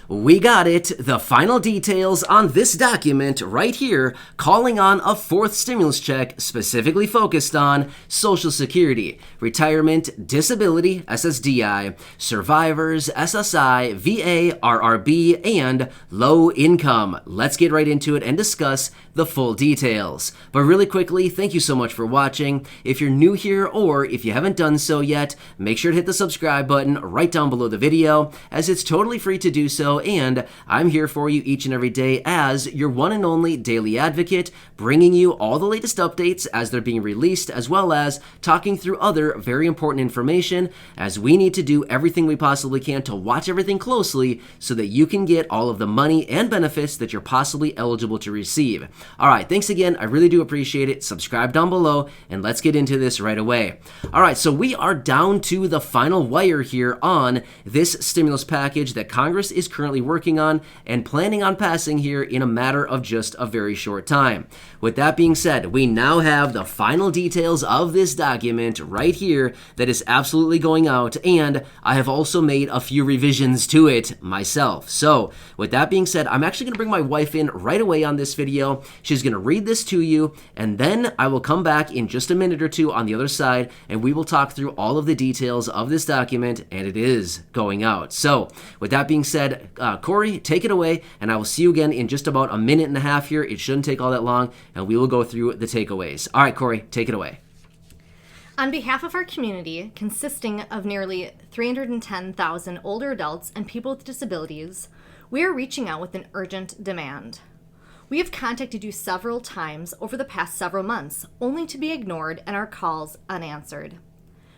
We got it. The final details on this document right here, calling on a fourth stimulus check specifically focused on Social Security, retirement, disability, SSDI, survivors, SSI, VA, RRB, and low income. Let's get right into it and discuss the full details. But really quickly, thank you so much for watching. If you're new here or if you haven't done so yet, make sure to hit the subscribe button right down below the video, as it's totally free to do so, and I'm here for you each and every day as your one and only daily advocate, bringing you all the latest updates as they're being released, as well as talking through other very important information, as we need to do everything we possibly can to watch everything closely so that you can get all of the money and benefits that you're possibly eligible to receive. All right, thanks again. I really do appreciate it. Subscribe down below, and let's get into this right away. All right, so we are down to the final wire here on this stimulus package that Congress is currently working on and planning on passing here in a matter of just a very short time. With that being said, we now have the final details of this document right here that is absolutely going out, and I have also made a few revisions to it myself. So with that being said, I'm actually going to bring my wife in right away on this video. She's going to read this to you, and then I will come back in just a minute or two on the other side, and we will talk through all of the details of this document, and it is going out. So with that being said, Corey, take it away, and I will see you again in just about a minute and a half here. It shouldn't take all that long, and we will go through the takeaways. All right, Corey, take it away. On behalf of our community, consisting of nearly 310,000 older adults and people with disabilities, we are reaching out with an urgent demand. We have contacted you several times over the past several months, only to be ignored and our calls unanswered.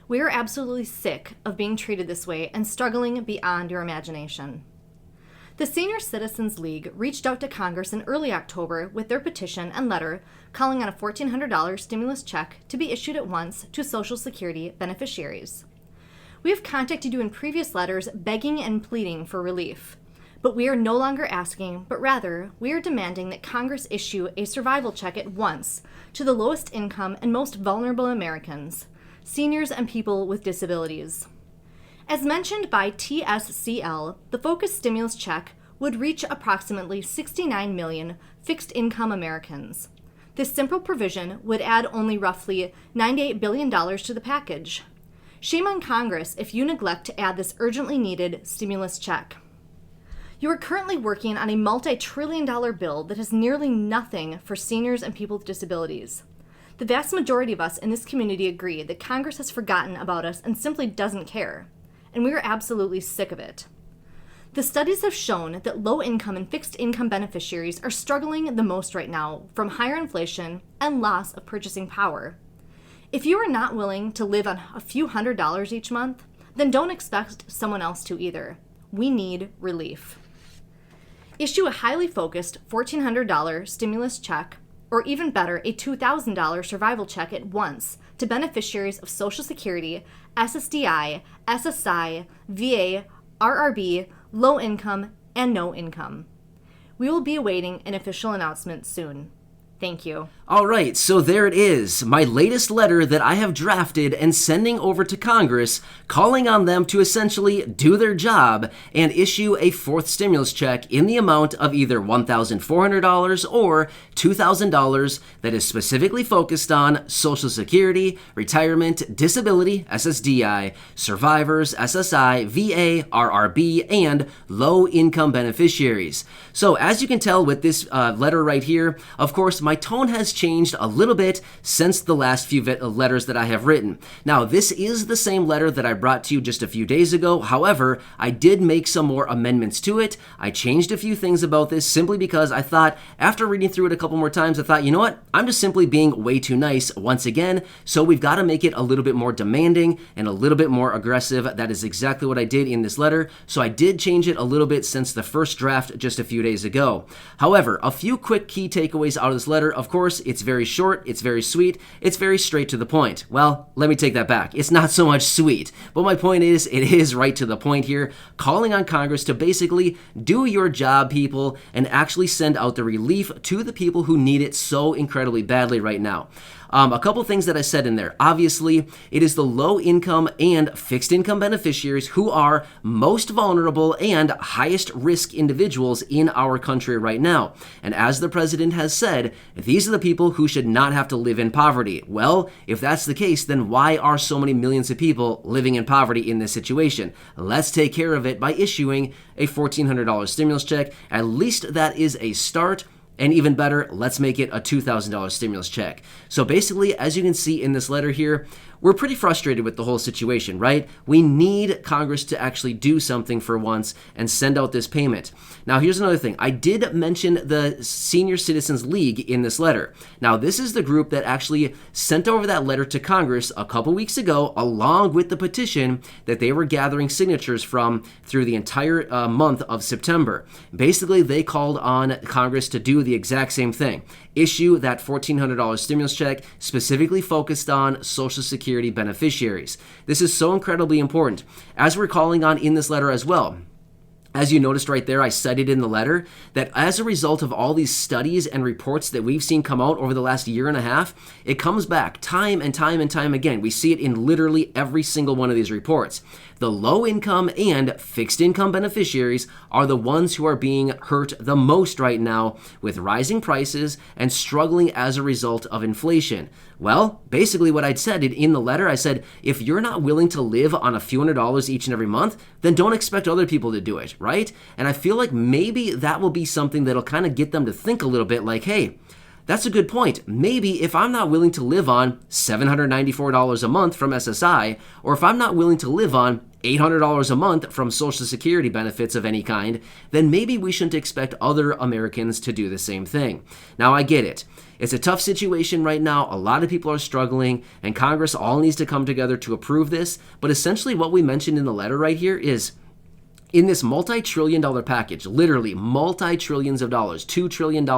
We are absolutely sick of being treated this way and struggling beyond your imagination. The Senior Citizens League reached out to Congress in early October with their petition and letter calling on a $1,400 stimulus check to be issued at once to Social Security beneficiaries. We have contacted you in previous letters begging and pleading for relief, but we are no longer asking, but rather we are demanding that Congress issue a survival check at once to the lowest income and most vulnerable Americans, seniors and people with disabilities. As mentioned by TSCL, the focused stimulus check would reach approximately 69 million fixed-income Americans. This simple provision would add only roughly $98 billion to the package. Shame on Congress if you neglect to add this urgently needed stimulus check. You are currently working on a multi-trillion-dollar bill that has nearly nothing for seniors and people with disabilities. The vast majority of us in this community agree that Congress has forgotten about us and simply doesn't care, and we are absolutely sick of it. The studies have shown that low-income and fixed-income beneficiaries are struggling the most right now from higher inflation and loss of purchasing power. If you are not willing to live on a few $100s each month, then don't expect someone else to either. We need relief. Issue a highly focused $1,400 stimulus check, or even better, a $2,000 survival check at once to beneficiaries of Social Security, SSDI, SSI, VA, RRB, low income, and no income. We will be awaiting an official announcement soon. Thank you. All right, so there it is, my latest letter that I have drafted and sending over to Congress, calling on them to essentially do their job and issue a fourth stimulus check in the amount of either $1,400 or $2,000 that is specifically focused on Social Security, retirement, disability, SSDI, survivors, SSI, VA, RRB, and low-income beneficiaries. So as you can tell with this letter right here, of course, my tone has changed a little bit since the last few letters that I have written. Now, this is the same letter that I brought to you just a few days ago. However, I did make some more amendments to it. I changed a few things about this simply because I thought, after reading through it a couple more times, I thought, you know what? I'm just simply being way too nice once again, so we've got to make it a little bit more demanding and a little bit more aggressive. That is exactly what I did in this letter, so I did change it a little bit since the first draft just a few days ago. However, a few quick key takeaways out of this letter. Of course, it's very short, it's very sweet, it's very straight to the point. Well, let me take that back. It's not so much sweet, but my point is, it is right to the point here, calling on Congress to basically do your job, people, and actually send out the relief to the people who need it so incredibly badly right now. A couple things that I said in there. Obviously, it is the low income and fixed income beneficiaries who are most vulnerable and highest risk individuals in our country right now. And as the president has said, these are the people who should not have to live in poverty. Well, if that's the case, then why are so many millions of people living in poverty in this situation? Let's take care of it by issuing a $1,400 stimulus check. At least that is a start. And even better, let's make it a $2,000 stimulus check. So basically, as you can see in this letter here, we're pretty frustrated with the whole situation, right? We need Congress to actually do something for once and send out this payment. Now, here's another thing. I did mention the Senior Citizens League in this letter. Now, this is the group that actually sent over that letter to Congress a couple weeks ago, along with the petition that they were gathering signatures from through the entire month of September. Basically, they called on Congress to do the exact same thing. Issue that $1,400 stimulus check specifically focused on Social Security beneficiaries. This is so incredibly important, as we're calling on in this letter as well. As you noticed right there, I cited in the letter that as a result of all these studies and reports that we've seen come out over the last year and a half, it comes back time and time and time again. We see it in literally every single one of these reports. The low income and fixed income beneficiaries are the ones who are being hurt the most right now with rising prices and struggling as a result of inflation. Well, basically what I'd said in the letter, I said, if you're not willing to live on a few $100s each and every month, then don't expect other people to do it, right? And I feel like maybe that will be something that'll kind of get them to think a little bit like, hey, that's a good point. Maybe if I'm not willing to live on $794 a month from SSI, or if I'm not willing to live on $800 a month from Social Security benefits of any kind, then maybe we shouldn't expect other Americans to do the same thing. Now, I get it. It's a tough situation right now. A lot of people are struggling, and Congress all needs to come together to approve this. But essentially what we mentioned in the letter right here is, in this multi-trillion-dollar package, literally multi-trillions of dollars, $2 trillion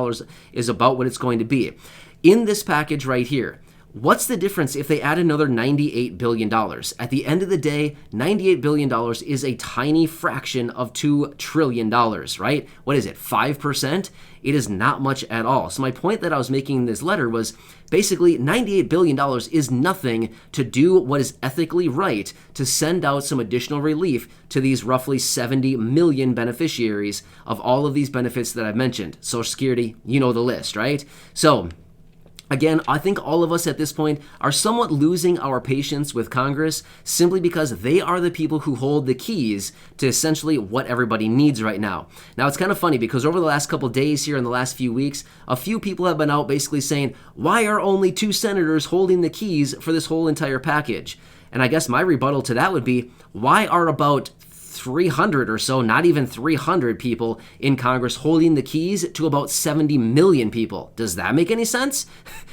is about what it's going to be. In this package right here, what's the difference if they add another $98 billion? At the end of the day, $98 billion is a tiny fraction of $2 trillion, right? What is it, 5%? It is not much at all. So my point that I was making in this letter was basically $98 billion is nothing to do what is ethically right to send out some additional relief to these roughly 70 million beneficiaries of all of these benefits that I've mentioned. Social Security, you know the list, right? So again, I think all of us at this point are somewhat losing our patience with Congress simply because they are the people who hold the keys to essentially what everybody needs right now. Now, it's kind of funny because over the last couple days here in the last few weeks, a few people have been out basically saying, why are only 2 senators holding the keys for this whole entire package? And I guess my rebuttal to that would be, why are about 300 or so, not even 300 people in Congress holding the keys to about 70 million people? Does that make any sense?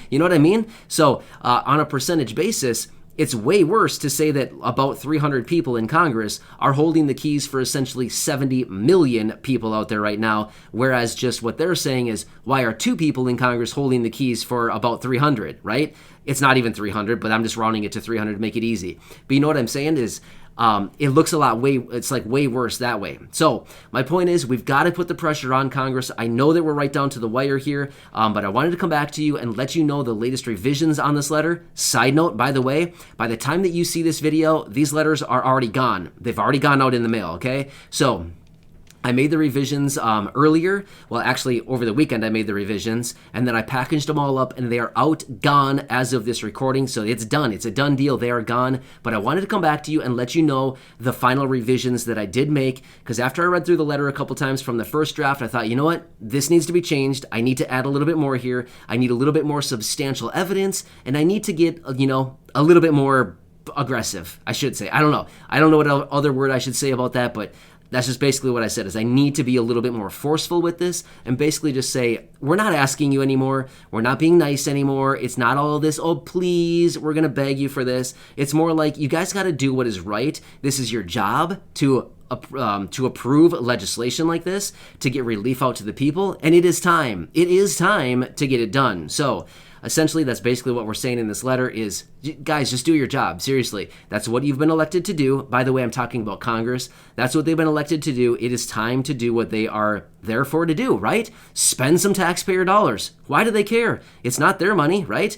You know what I mean? So on a percentage basis, it's way worse to say that about 300 people in Congress are holding the keys for essentially 70 million people out there right now, whereas just what they're saying is, why are 2 people in Congress holding the keys for about 300, right? It's not even 300, but I'm just rounding it to 300 to make it easy. But you know what I'm saying is, it looks it's like way worse that way. So my point is, we've got to put the pressure on Congress. I know that we're right down to the wire here, but I wanted to come back to you and let you know the latest revisions on this letter. Side note, by the way, by the time that you see this video, these letters are already gone. They've already gone out in the mail, okay? So I made the revisions earlier. Well, actually, over the weekend, I made the revisions, and then I packaged them all up, and they are out, gone as of this recording. So it's done. It's a done deal. They are gone. But I wanted to come back to you and let you know the final revisions that I did make, because after I read through the letter a couple times from the first draft, I thought, you know what? This needs to be changed. I need to add a little bit more here. I need a little bit more substantial evidence, and I need to get, a little bit more aggressive, I should say. I don't know. I don't know what other word I should say about that, but that's just basically what I said, is I need to be a little bit more forceful with this and basically just say, we're not asking you anymore. We're not being nice anymore. It's not all this, oh, please, we're going to beg you for this. It's more like, you guys got to do what is right. This is your job to approve legislation like this, to get relief out to the people. And it is time. It is time to get it done. So essentially, that's basically what we're saying in this letter is, guys, just do your job. Seriously, that's what you've been elected to do. By the way, I'm talking about Congress. That's what they've been elected to do. It is time to do what they are there for to do, right? Spend some taxpayer dollars. Why do they care? It's not their money, right?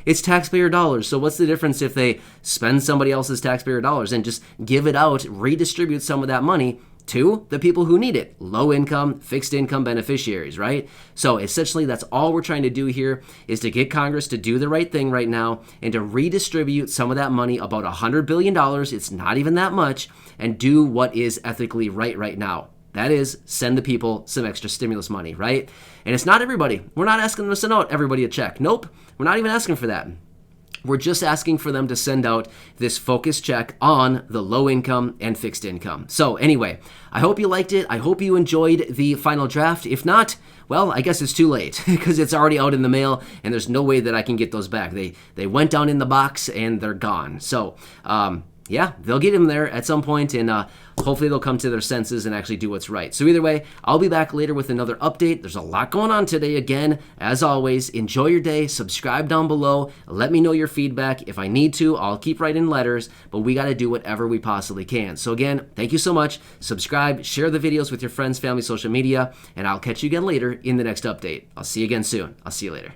It's taxpayer dollars. So what's the difference if they spend somebody else's taxpayer dollars and just give it out, redistribute some of that money to the people who need it, low income, fixed income beneficiaries, right? So essentially that's all we're trying to do here is to get Congress to do the right thing right now and to redistribute some of that money, about $100 billion, it's not even that much, and do what is ethically right now. That is, send the people some extra stimulus money, right? And it's not everybody. We're not asking them to send out everybody a check. Nope, we're not even asking for that. We're just asking for them to send out this focus check on the low income and fixed income. So anyway, I hope you liked it. I hope you enjoyed the final draft. If not, well, I guess it's too late because it's already out in the mail and there's no way that I can get those back. They went down in the box and they're gone. So yeah, they'll get them there at some point, and hopefully they'll come to their senses and actually do what's right. So either way, I'll be back later with another update. There's a lot going on today. Again, as always, enjoy your day. Subscribe down below. Let me know your feedback. If I need to, I'll keep writing letters, but we got to do whatever we possibly can. So again, thank you so much. Subscribe, share the videos with your friends, family, social media, and I'll catch you again later in the next update. I'll see you again soon. I'll see you later.